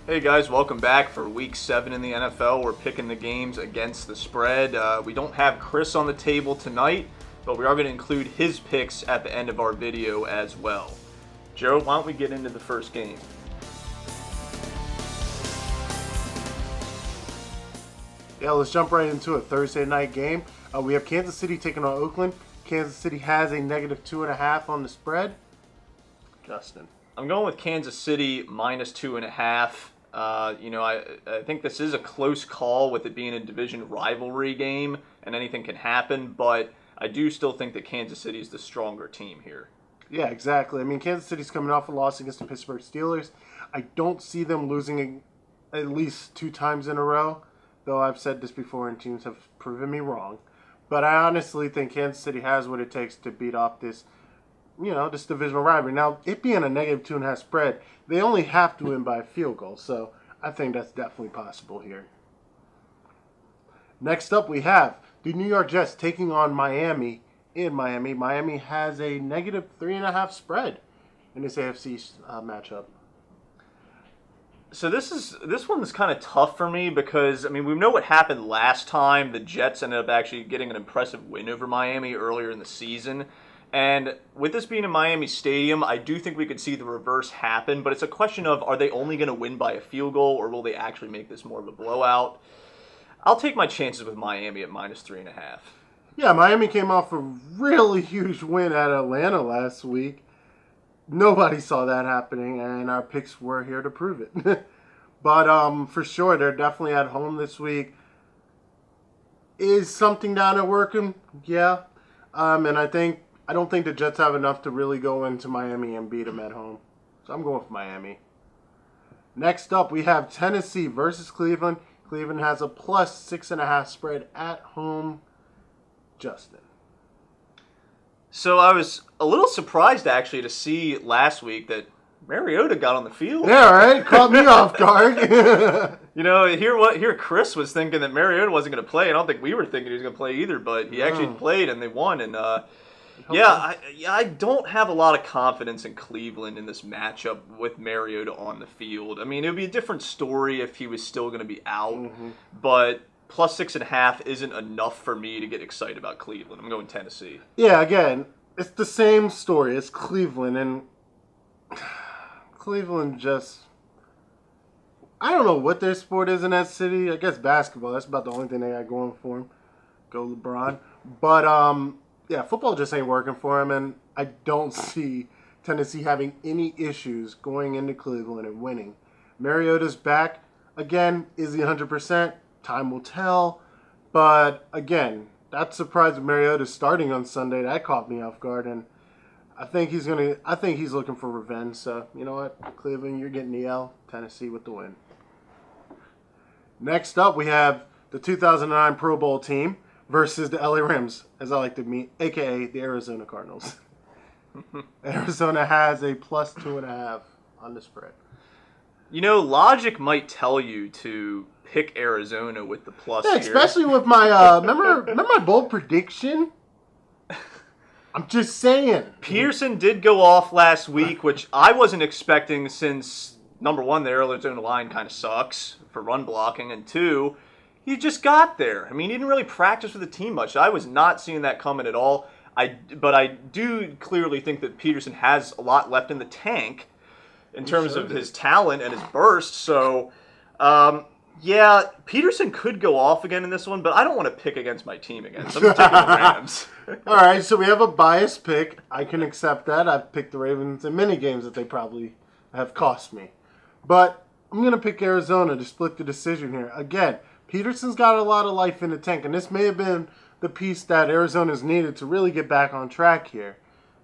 Hey guys, welcome back for Week 7 in the NFL. We're picking the games against the spread. We don't have Chris on the table tonight, but we are going to include his picks at the end of our video as well. Gerald, why don't we get into the first game? Yeah, let's jump right into a Thursday night game. We have Kansas City taking on Oakland. Kansas City has a -2.5 on the spread. Justin. I'm going with Kansas City -2.5. I think this is a close call with it being a division rivalry game and anything can happen, but I do still think that Kansas City is the stronger team here. Yeah, exactly. I mean, Kansas City's coming off a loss against the Pittsburgh Steelers. I don't see them losing at least 2 times in a row, though I've said this before and teams have proven me wrong. But I honestly think Kansas City has what it takes to beat off this divisional rivalry. Now, it being a -2.5 spread, they only have to win by a field goal, so I think that's definitely possible here. Next up, we have the New York Jets taking on Miami in Miami. Miami has a -3.5 spread in this AFC matchup. So this one's kind of tough for me because, I mean, we know what happened last time. The Jets ended up actually getting an impressive win over Miami earlier in the season. And with this being in Miami Stadium, I do think we could see the reverse happen, but it's a question of, are they only going to win by a field goal, or will they actually make this more of a blowout? I'll take my chances with Miami at -3.5. Yeah, Miami came off a really huge win at Atlanta last week. Nobody saw that happening, and our picks were here to prove it. But for sure, they're definitely at home this week. Is something down at working? Yeah. And I don't think the Jets have enough to really go into Miami and beat them at home. So I'm going with Miami. Next up, we have Tennessee versus Cleveland. Cleveland has a +6.5 spread at home. Justin. So I was a little surprised, actually, to see last week that Mariota got on the field. Yeah, right? Caught me off guard. Here Chris was thinking that Mariota wasn't going to play. I don't think we were thinking he was going to play either, but he actually played and they won. And I don't have a lot of confidence in Cleveland in this matchup with Mariota on the field. I mean, it would be a different story if he was still going to be out, but +6.5 isn't enough for me to get excited about Cleveland. I'm going Tennessee. Yeah, again, it's the same story. It's Cleveland, and Cleveland just... I don't know what their sport is in that city. I guess basketball. That's about the only thing they got going for them. Go LeBron. But, yeah, football just ain't working for him, and I don't see Tennessee having any issues going into Cleveland and winning. Mariota's back. Again, is he 100%? Time will tell. But, again, that surprise of Mariota starting on Sunday, that caught me off guard, and I think he's looking for revenge. So, you know what? Cleveland, you're getting the L. Tennessee with the win. Next up, we have the 2009 Pro Bowl team versus the LA Rams, as I like to meet, a.k.a. the Arizona Cardinals. Arizona has a +2.5 on the spread. You know, logic might tell you to pick Arizona with the plus Yeah, here. especially with my, remember my bold prediction? I'm just saying. Peterson did go off last week, which I wasn't expecting since, number one, the Arizona line kind of sucks for run blocking, and two, he just got there. I mean, he didn't really practice with the team much. I was not seeing that coming at all. But I do clearly think that Peterson has a lot left in the tank in terms of his talent and his burst. So, yeah, Peterson could go off again in this one, but I don't want to pick against my team again. So I'm taking the Rams. All right, so we have a biased pick. I can accept that. I've picked the Ravens in many games that they probably have cost me. But I'm going to pick Arizona to split the decision here. Again, Peterson's got a lot of life in the tank, and this may have been the piece that Arizona's needed to really get back on track here.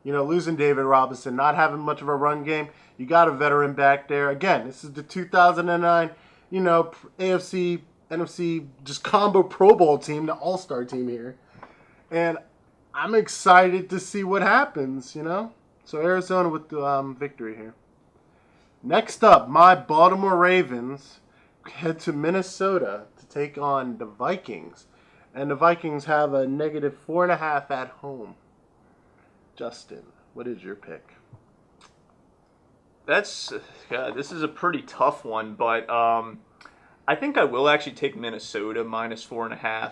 You know, losing David Robinson, not having much of a run game. You got a veteran back there. Again, this is the 2009, AFC, NFC, just combo Pro Bowl team, the all-star team here. And I'm excited to see what happens, So Arizona with the victory here. Next up, my Baltimore Ravens head to Minnesota to take on the Vikings. And the Vikings have a -4.5 at home. Justin, what is your pick? This is a pretty tough one, but I think I will actually take Minnesota -4.5,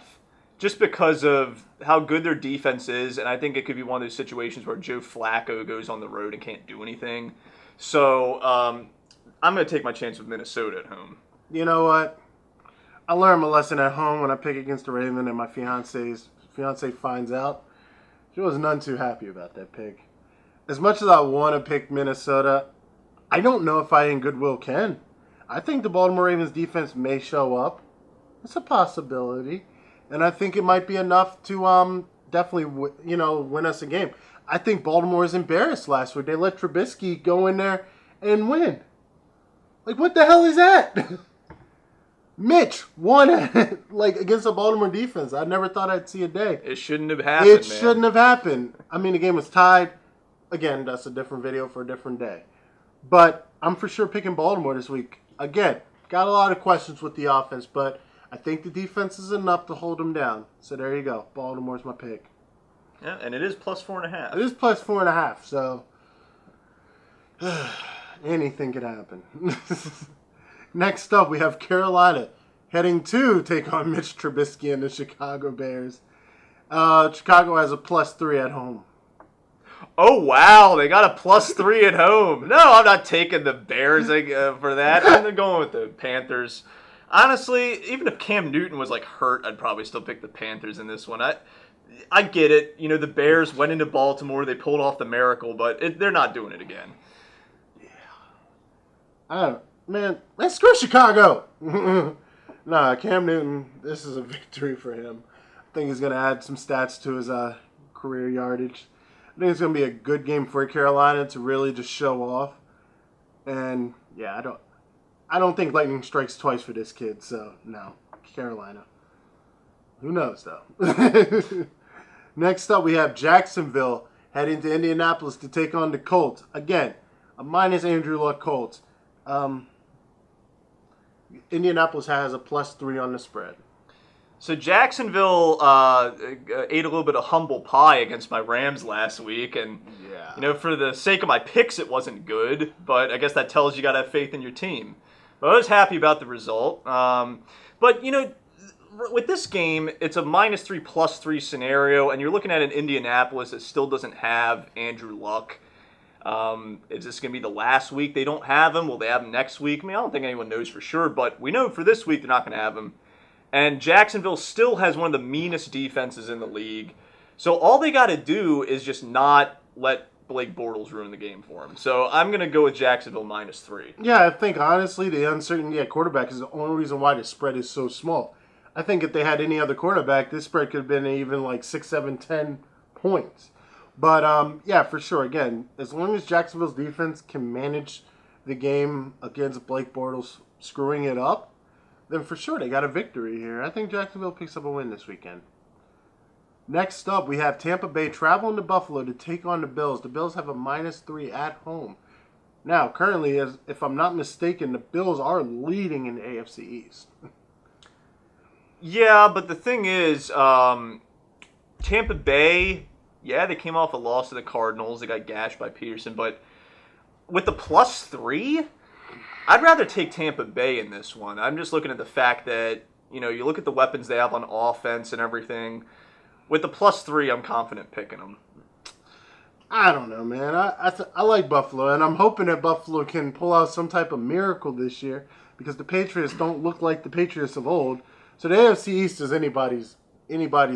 just because of how good their defense is, and I think it could be one of those situations where Joe Flacco goes on the road and can't do anything. So I'm going to take my chance with Minnesota at home. You know what? I learned my lesson at home when I pick against the Ravens, and my fiance finds out. She was none too happy about that pick. As much as I want to pick Minnesota, I don't know if I in goodwill can. I think the Baltimore Ravens defense may show up. It's a possibility. And I think it might be enough to definitely win us a game. I think Baltimore is embarrassed last week. They let Trubisky go in there and win. Like, what the hell is that? Mitch won against the Baltimore defense. I never thought I'd see a day. It shouldn't have happened, shouldn't have happened. I mean, the game was tied. Again, that's a different video for a different day. But I'm for sure picking Baltimore this week. Again, got a lot of questions with the offense, but I think the defense is enough to hold them down. So there you go. Baltimore's my pick. Yeah, and it is +4.5. It is +4.5, so anything could happen. Next up, we have Carolina heading to take on Mitch Trubisky and the Chicago Bears. Chicago has a +3 at home. Oh, wow. They got a +3 at home. No, I'm not taking the Bears for that. I'm going with the Panthers. Honestly, even if Cam Newton was hurt, I'd probably still pick the Panthers in this one. I get it. You know, the Bears went into Baltimore. They pulled off the miracle, but they're not doing it again. Yeah. Man, screw Chicago. Nah, Cam Newton, this is a victory for him. I think he's going to add some stats to his career yardage. I think it's going to be a good game for Carolina to really just show off. And, yeah, I don't think lightning strikes twice for this kid, so, no, Carolina. Who knows, though? Next up, we have Jacksonville heading to Indianapolis to take on the Colts. Again, a minus Andrew Luck Colts. Indianapolis has a +3 on the spread. So Jacksonville ate a little bit of humble pie against my Rams last week, and for the sake of my picks, it wasn't good. But I guess that tells you got to have faith in your team. But I was happy about the result. But with this game, it's a -3 +3 scenario, and you're looking at an Indianapolis that still doesn't have Andrew Luck. Is this going to be the last week they don't have him? Will they have him next week? I mean, I don't think anyone knows for sure, but we know for this week they're not going to have him. And Jacksonville still has one of the meanest defenses in the league. So all they got to do is just not let Blake Bortles ruin the game for him. So I'm going to go with Jacksonville -3. Yeah, I think, honestly, the uncertainty at quarterback is the only reason why the spread is so small. I think if they had any other quarterback, this spread could have been even 6, 7, 10 points. But, yeah, for sure, again, as long as Jacksonville's defense can manage the game against Blake Bortles screwing it up, then for sure they got a victory here. I think Jacksonville picks up a win this weekend. Next up, we have Tampa Bay traveling to Buffalo to take on the Bills. The Bills have a -3 at home. Now, currently, if I'm not mistaken, the Bills are leading in the AFC East. Yeah, but the thing is, Tampa Bay, they came off a loss to the Cardinals. They got gashed by Peterson. But with the +3, I'd rather take Tampa Bay in this one. I'm just looking at the fact that, you look at the weapons they have on offense and everything. With the +3, I'm confident picking them. I don't know, man. I like Buffalo, and I'm hoping that Buffalo can pull out some type of miracle this year because the Patriots don't look like the Patriots of old. So the AFC East is anybody's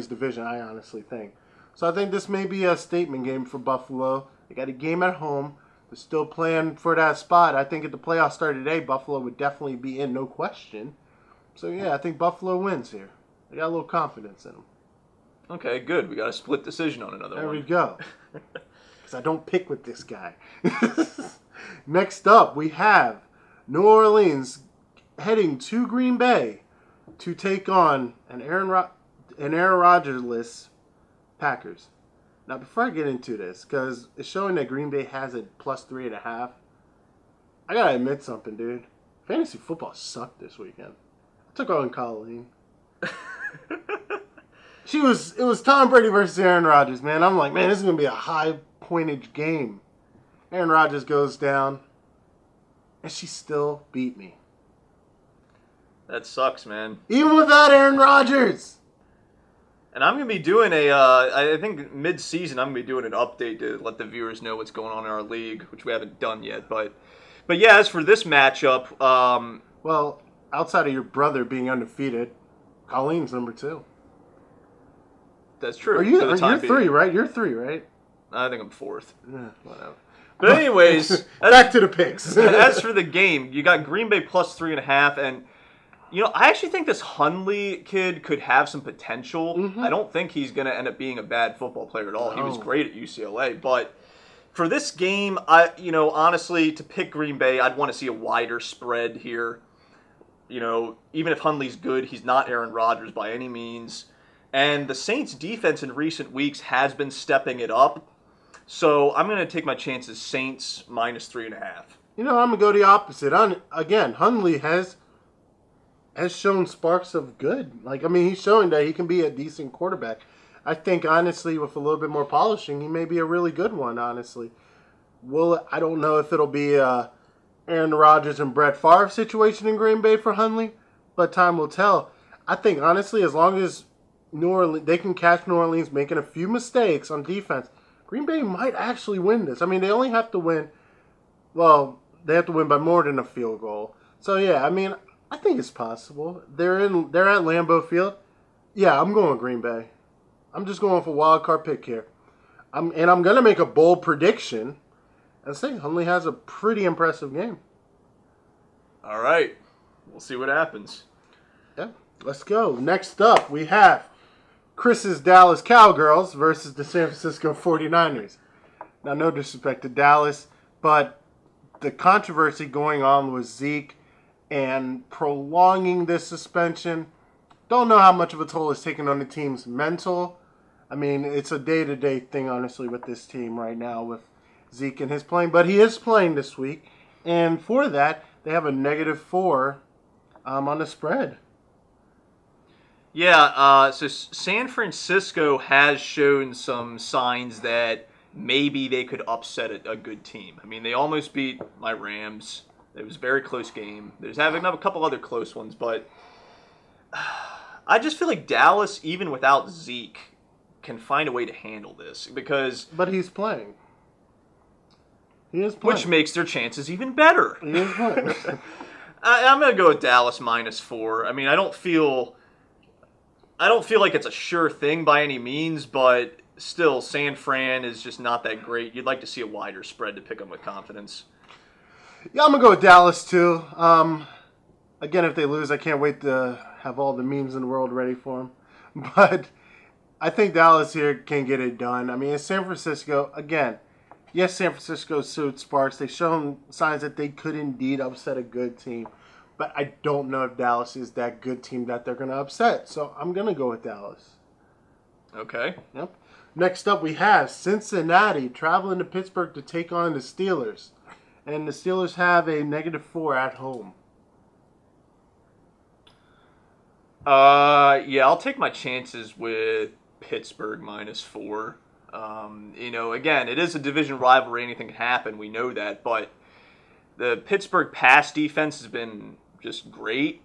division, I honestly think. So I think this may be a statement game for Buffalo. They got a game at home. They're still playing for that spot. I think if the playoffs started today, Buffalo would definitely be in, no question. So, yeah, I think Buffalo wins here. They got a little confidence in them. Okay, good. We got a split decision on another one. There we go. Because I don't pick with this guy. Next up, we have New Orleans heading to Green Bay to take on an Aaron Rodgers-less Packers. Now, before I get into this, because it's showing that Green Bay has a +3.5, I gotta admit something, dude. Fantasy football sucked this weekend. I took on Colleen. It was Tom Brady versus Aaron Rodgers, man. I'm like, man, this is gonna be a high pointage game. Aaron Rodgers goes down. and she still beat me. That sucks, man. Even without Aaron Rodgers. And I'm going to be doing I think mid-season, I'm going to be doing an update to let the viewers know what's going on in our league, which we haven't done yet. But yeah, as for this matchup... well, outside of your brother being undefeated, Colleen's number 2. That's true. You're 3, right? You're 3, right? I think I'm 4th. Whatever. But anyways... Back to the picks. As for the game, you got Green Bay plus 3.5, and... I actually think this Hundley kid could have some potential. Mm-hmm. I don't think he's going to end up being a bad football player at all. No. He was great at UCLA. But for this game, honestly, to pick Green Bay, I'd want to see a wider spread here. Even if Hundley's good, he's not Aaron Rodgers by any means. And the Saints' defense in recent weeks has been stepping it up. So I'm going to take my chances Saints minus 3.5. I'm going to go the opposite. Again, Hundley has shown sparks of good. He's showing that he can be a decent quarterback. I think, honestly, with a little bit more polishing, he may be a really good one, honestly. I don't know if it'll be a Aaron Rodgers and Brett Favre situation in Green Bay for Hundley, but time will tell. I think, honestly, as long as New Orleans, they can catch New Orleans making a few mistakes on defense, Green Bay might actually win this. They only have to win, they have to win by more than a field goal. So, yeah, I think it's possible. They're at Lambeau Field. Yeah, I'm going Green Bay. I'm just going for wild card pick here. I'm going to make a bold prediction and say Hundley has a pretty impressive game. All right. We'll see what happens. Yeah, let's go. Next up, we have Chris's Dallas Cowgirls versus the San Francisco 49ers. Now, no disrespect to Dallas, but the controversy going on with Zeke and prolonging this suspension, don't know how much of a toll it's taken on the team's mental. It's a day-to-day thing, honestly, with this team right now with Zeke and his playing. But he is playing this week, and for that, they have a -4 on the spread. Yeah, so San Francisco has shown some signs that maybe they could upset a good team. They almost beat my Rams. It was a very close game. There's having a couple other close ones, but I just feel like Dallas, even without Zeke, can find a way to handle this because... But he's playing. He is playing. Which makes their chances even better. He is playing. I'm going to go with Dallas -4. I don't feel like it's a sure thing by any means, but still, San Fran is just not that great. You'd like to see a wider spread to pick them with confidence. Yeah, I'm going to go with Dallas, too. Again, if they lose, I can't wait to have all the memes in the world ready for them. But I think Dallas here can get it done. It's San Francisco. Again, yes, San Francisco showed sparks. They've shown signs that they could indeed upset a good team. But I don't know if Dallas is that good team that they're going to upset. So I'm going to go with Dallas. Okay. Yep. Next up, we have Cincinnati traveling to Pittsburgh to take on the Steelers. And the Steelers have a -4 at home. Yeah, I'll take my chances with Pittsburgh -4. Again, it is a division rivalry. Anything can happen. We know that. But the Pittsburgh pass defense has been just great.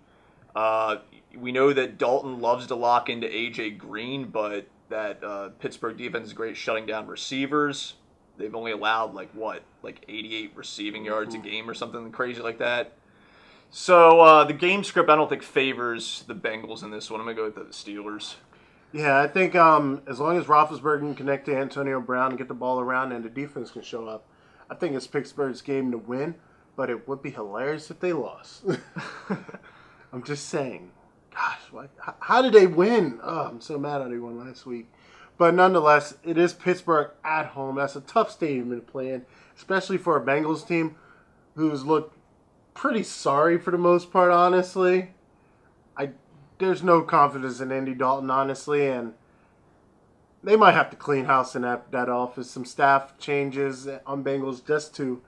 We know that Dalton loves to lock into A.J. Green, but that Pittsburgh defense is great shutting down receivers. They've only allowed, 88 receiving yards a game or something crazy like that. So the game script, I don't think, favors the Bengals in this one. I'm going to go with the Steelers. Yeah, I think as long as Roethlisberger can connect to Antonio Brown and get the ball around and the defense can show up, I think it's Pittsburgh's game to win, but it would be hilarious if they lost. I'm just saying. Gosh, how did they win? Oh, I'm so mad how they won last week. But nonetheless, it is Pittsburgh at home. That's a tough stadium to play in, especially for a Bengals team who's looked pretty sorry for the most part, honestly. There's no confidence in Andy Dalton, honestly, and they might have to clean house in that office. Some staff changes on Bengals just to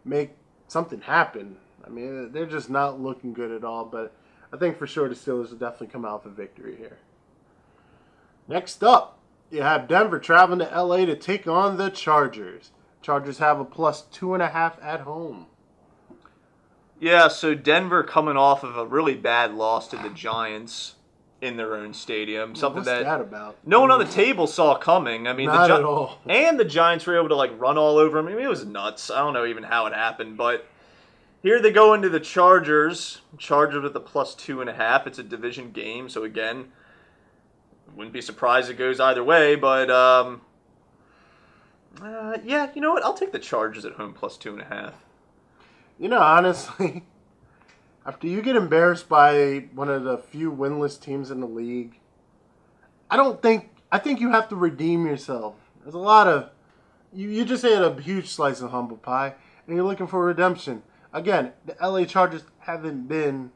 make something happen. They're just not looking good at all, but I think for sure the Steelers will definitely come out with a victory here. Next up, you have Denver traveling to L.A. to take on the Chargers. Chargers have a +2.5 at home. Yeah, so Denver coming off of a really bad loss to the Giants in their own stadium. Something What's that about? no one on the table saw coming. I mean, Not at all. And the Giants were able to like run all over them. I mean, it was nuts. I don't know even how it happened, but here they go into the Chargers. Chargers with a +2.5. It's a division game, so again, wouldn't be surprised it goes either way. But yeah, you know what? I'll take the Chargers at home +2.5. You know, honestly, after you get embarrassed by one of the few winless teams in the league, I think you have to redeem yourself. There's a lot of, you just ate a huge slice of humble pie, and you're looking for redemption. Again, the LA Chargers haven't been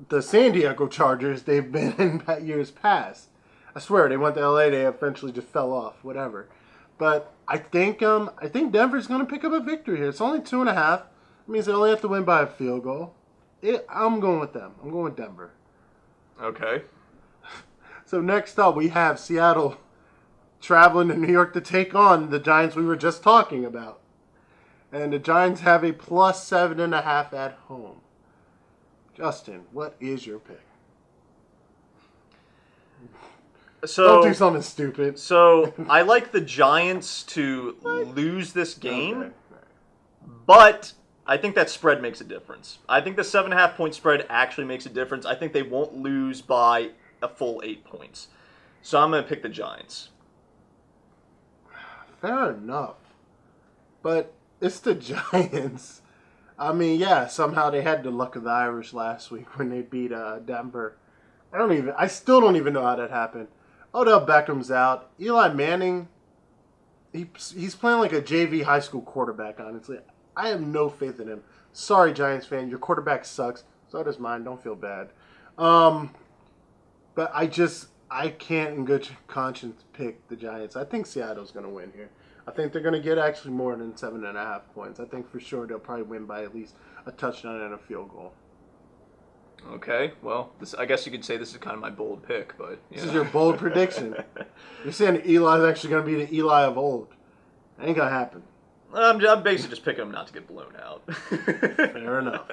the San Diego Chargers they've been in years past. I swear, they went to LA, they eventually just fell off, whatever. But I think Denver's going to pick up a victory here. It's only 2.5. It means they only have to win by a field goal. I'm going with them. I'm going with Denver. Okay. So next up, we have Seattle traveling to New York to take on the Giants we were just talking about. And the Giants have a +7.5 at home. Justin, what is your pick? So, don't do something stupid. So I like the Giants to lose this game, Okay. but I think that spread makes a difference. I think the 7.5 point spread actually makes a difference. I think they won't lose by a full 8 points. So I'm going to pick the Giants. Fair enough. But it's the Giants. I mean, yeah, somehow they had the luck of the Irish last week when they beat Denver. I still don't even know how that happened. Odell Beckham's out. Eli Manning, he's playing like a JV high school quarterback, honestly. I have no faith in him. Sorry, Giants fan. Your quarterback sucks. So does mine. Don't feel bad. But I can't in good conscience pick the Giants. I think Seattle's going to win here. I think they're going to get actually more than 7.5 points. I think for sure they'll probably win by at least a touchdown and a field goal. Okay, well, I guess you could say this is kind of my bold pick, but This is your bold prediction. You're saying Eli's actually going to be the Eli of old. That ain't going to happen. I'm basically just picking them not to get blown out. Fair enough.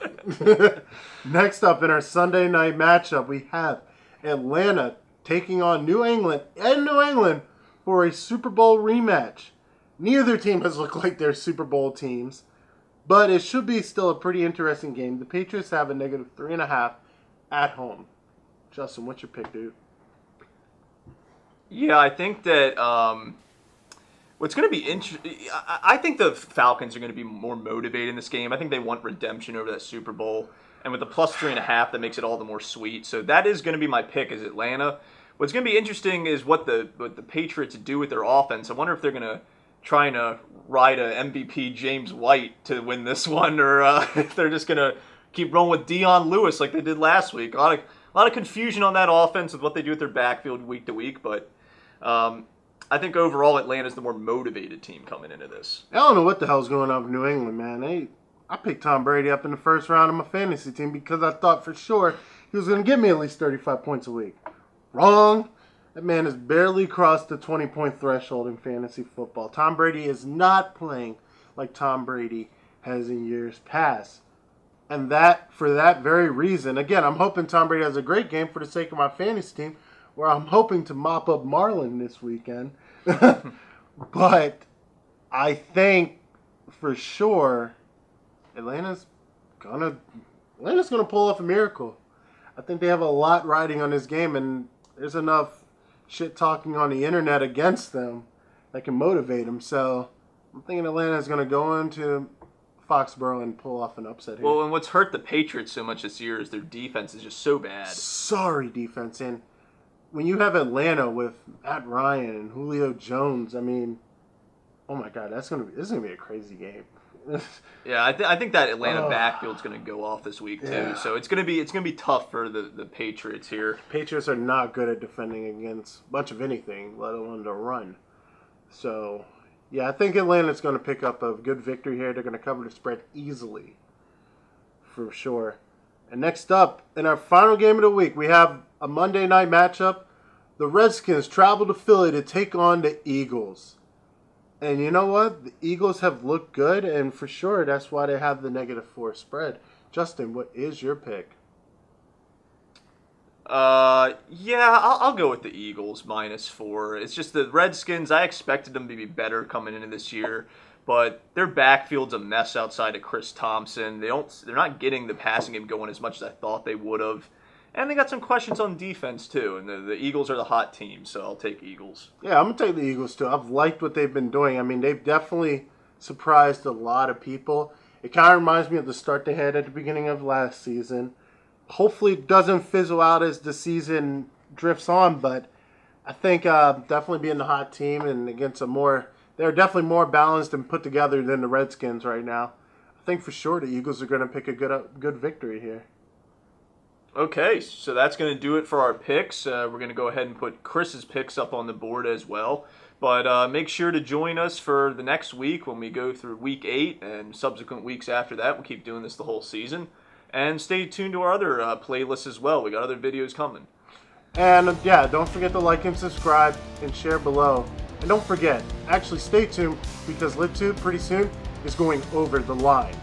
Next up in our Sunday night matchup, we have Atlanta taking on New England for a Super Bowl rematch. Neither team has looked like they're Super Bowl teams, but it should be still a pretty interesting game. The Patriots have a -3.5 at home. Justin, what's your pick, dude? Yeah, I think that what's going to be interesting, I think the Falcons are going to be more motivated in this game. I think they want redemption over that Super Bowl. And with the +3.5, that makes it all the more sweet. So that is going to be my pick, is Atlanta. What's going to be interesting is what the Patriots do with their offense. I wonder if they're going to try and ride a MVP James White to win this one, or if they're just going to keep rolling with Dion Lewis like they did last week. A lot of confusion on that offense with what they do with their backfield week to week, but I think overall Atlanta's the more motivated team coming into this. I don't know what the hell's going on with New England, man. I picked Tom Brady up in the first round of my fantasy team because I thought for sure he was going to give me at least 35 points a week. Wrong. That man has barely crossed the 20-point threshold in fantasy football. Tom Brady is not playing like Tom Brady has in years past. And for that very reason, again, I'm hoping Tom Brady has a great game for the sake of my fantasy team, where I'm hoping to mop up Marlon this weekend. But I think for sure Atlanta's gonna pull off a miracle. I think they have a lot riding on this game, and there's enough shit talking on the internet against them that can motivate them. So I'm thinking Atlanta's going to go into Foxborough and pull off an upset here. Well, and what's hurt the Patriots so much this year is their defense is just so bad. Sorry, defense. And when you have Atlanta with Matt Ryan and Julio Jones, I mean, oh my God, this is going to be a crazy game. Yeah, I think that Atlanta backfield's going to go off this week too. Yeah. So it's going to be tough for the Patriots here. Patriots are not good at defending against much of anything, let alone the run. So, yeah, I think Atlanta's going to pick up a good victory here. They're going to cover the spread easily, for sure. And next up, in our final game of the week, we have a Monday night matchup. The Redskins travel to Philly to take on the Eagles. And you know what? The Eagles have looked good, and for sure, that's why they have the -4 spread. Justin, what is your pick? Yeah, I'll go with the Eagles -4. It's just the Redskins. I expected them to be better coming into this year, but their backfield's a mess outside of Chris Thompson. They're not getting the passing game going as much as I thought they would have, and they got some questions on defense too. And the Eagles are the hot team, so I'll take Eagles. Yeah, I'm gonna take the Eagles too. I've liked what they've been doing. I mean, they've definitely surprised a lot of people. It kind of reminds me of the start they had at the beginning of last season. Hopefully it doesn't fizzle out as the season drifts on, but I think definitely being the hot team and against they're definitely more balanced and put together than the Redskins right now. I think for sure the Eagles are going to pick a good victory here. Okay, so that's going to do it for our picks. We're going to go ahead and put Chris's picks up on the board as well. But make sure to join us for the next week when we go through Week 8 and subsequent weeks after that. We'll keep doing this the whole season. And stay tuned to our other playlists as well. We got other videos coming. And yeah, don't forget to like and subscribe and share below. And don't forget, actually stay tuned because LitTube pretty soon is going over the line.